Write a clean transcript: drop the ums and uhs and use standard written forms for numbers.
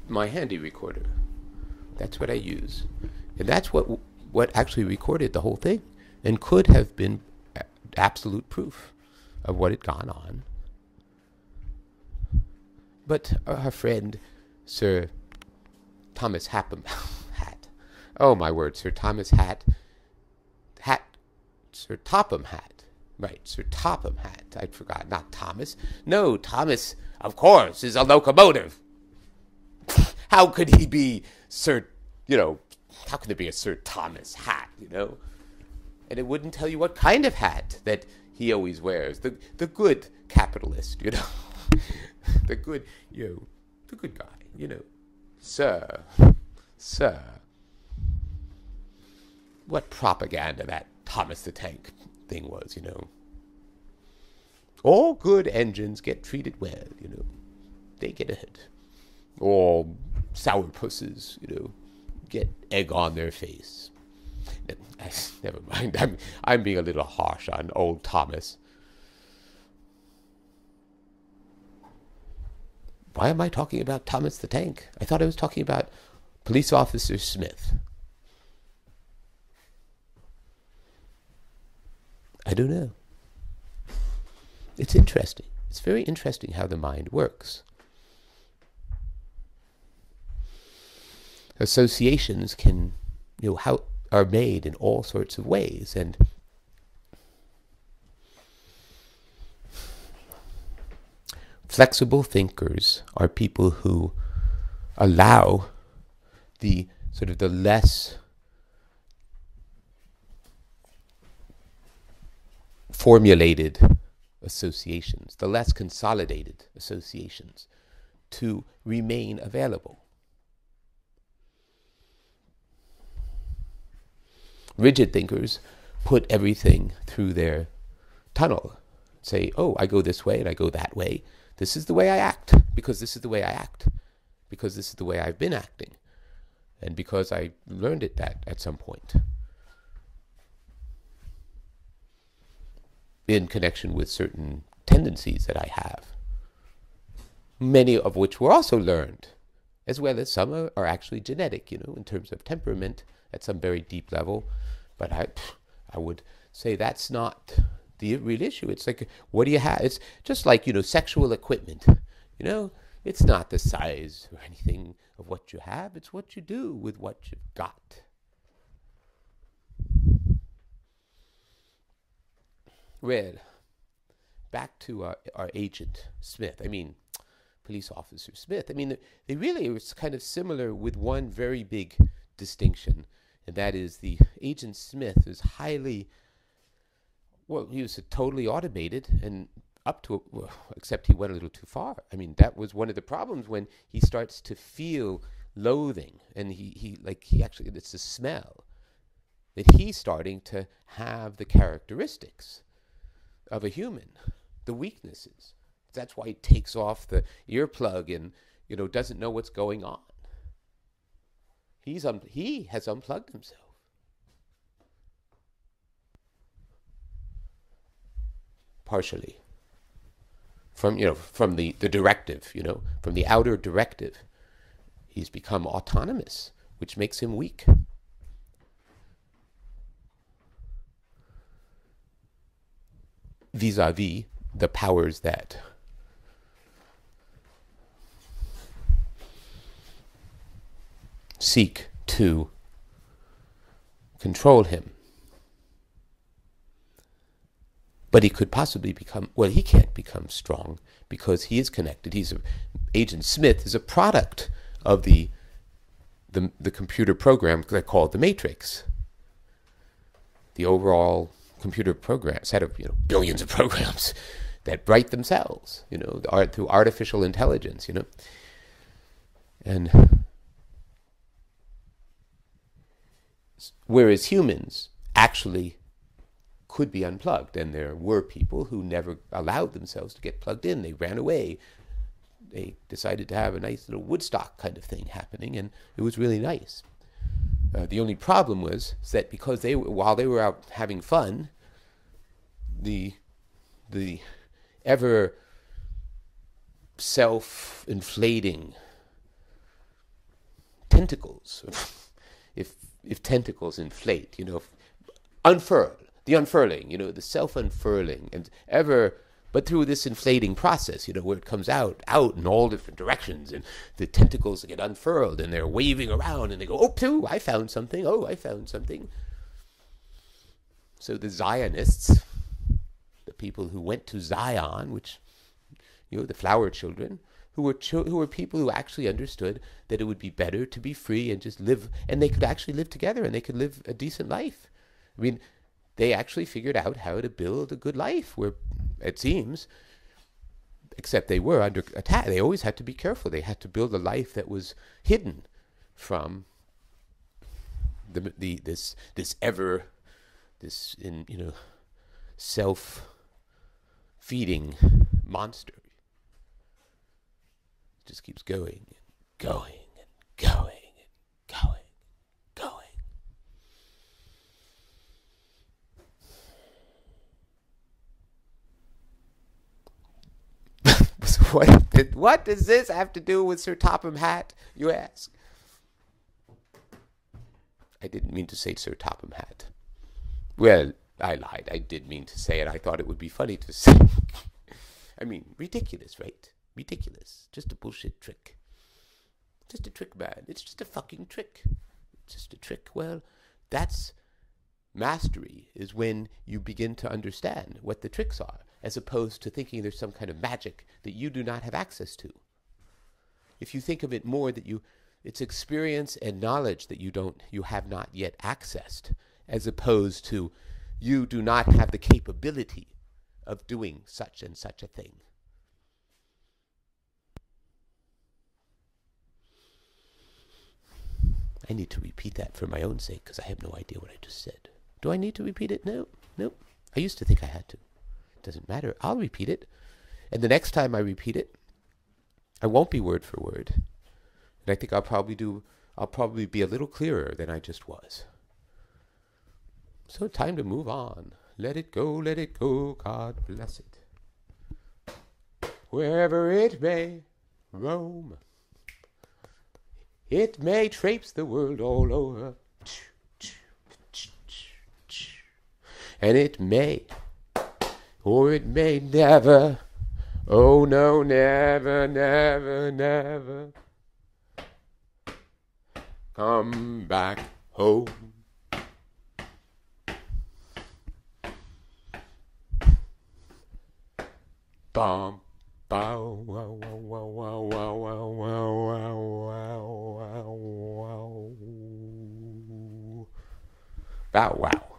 my handy recorder. That's what I use. And that's what actually recorded the whole thing and could have been absolute proof of what had gone on. But our friend, Sir Thomas Hapham, oh my word, Sir Thomas Sir Topham Hatt. Right, Sir Topham Hatt. I'd forgot, not Thomas. No, Thomas, of course, is a locomotive. How could he be Sir, how could there be a Sir Thomas Hat, And it wouldn't tell you what kind of hat that he always wears. The good capitalist, the good, the good guy, Sir. What propaganda that Thomas the Tank thing was, All good engines get treated well, They get ahead. All sourpusses, get egg on their face. Never mind. I'm being a little harsh on old Thomas. Why am I talking about Thomas the Tank? I thought I was talking about Police Officer Smith. I don't know. It's interesting. It's very interesting how the mind works. Associations can, are made in all sorts of ways, and flexible thinkers are people who allow the less formulated associations, the less consolidated associations, to remain available. Rigid thinkers put everything through their tunnel. Say, oh, I go this way and I go that way. This is the way I act, because this is the way I act, because this is the way I've been acting, and because I learned it that at some point, in connection with certain tendencies that I have, many of which were also learned, as well as some are actually genetic, in terms of temperament at some very deep level. But I would say that's not the real issue. It's like, what do you have? It's just like, sexual equipment. It's not the size or anything of what you have. It's what you do with what you've got. Well, back to our agent Smith. Police officer Smith. They really were kind of similar with one very big distinction, and that is the agent Smith is highly, he was totally automated, and except he went a little too far. That was one of the problems when he starts to feel loathing, and he actually, it's the smell, that he's starting to have the characteristics of a human, the weaknesses. That's why he takes off the earplug and, doesn't know what's going on. He has unplugged himself. Partially. From the directive, from the outer directive. He's become autonomous, which makes him weak. Vis-a-vis the powers that seek to control him. But he could possibly become, he can't become strong because he is connected. Agent Smith is a product of the computer program called the Matrix. The overall computer program, set of billions of programs that write themselves, through artificial intelligence, and whereas humans actually could be unplugged, and there were people who never allowed themselves to get plugged in. They ran away. They decided to have a nice little Woodstock kind of thing happening, and it was really nice. The only problem was that because while they were out having fun, the ever self-inflating tentacles, if tentacles inflate, unfurl, the unfurling, the self-unfurling, and but through this inflating process, where it comes out in all different directions, and the tentacles get unfurled, and they're waving around, and they go, oh, I found something, I found something. So the Zionists, the people who went to Zion, which, the flower children, who were people who actually understood that it would be better to be free and just live, and they could actually live together, and they could live a decent life. I mean, they actually figured out how to build a good life, where it seems, except they were under attack. They always had to be careful. They had to build a life that was hidden from this self-feeding monster. It just keeps going and going and going and going and going. What does this have to do with Sir Topham Hatt, you ask? I didn't mean to say Sir Topham Hatt. Well, I lied. I did mean to say it. I thought it would be funny to say. I mean, ridiculous, right? Ridiculous. Just a bullshit trick. Just a trick, man. It's just a fucking trick. Just a trick. Well, that's mastery, is when you begin to understand what the tricks are, as opposed to thinking there's some kind of magic that you do not have access to. If you think of it more that it's experience and knowledge that you have not yet accessed, as opposed to you do not have the capability of doing such and such a thing. I need to repeat that for my own sake, because I have no idea what I just said. Do I need to repeat it? No. I used to think I had to. It doesn't matter. I'll repeat it. And the next time I repeat it, I won't be word for word. And I think I'll probably be a little clearer than I just was. So time to move on. Let it go, God bless it. Wherever it may roam, it may traipse the world all over. And it may, or it may never, oh no, never, never, never come back home. Bum, bow, wow, wow, wow, wow, wow, wow, wow, wow, wow, wow, wow. Bow, wow.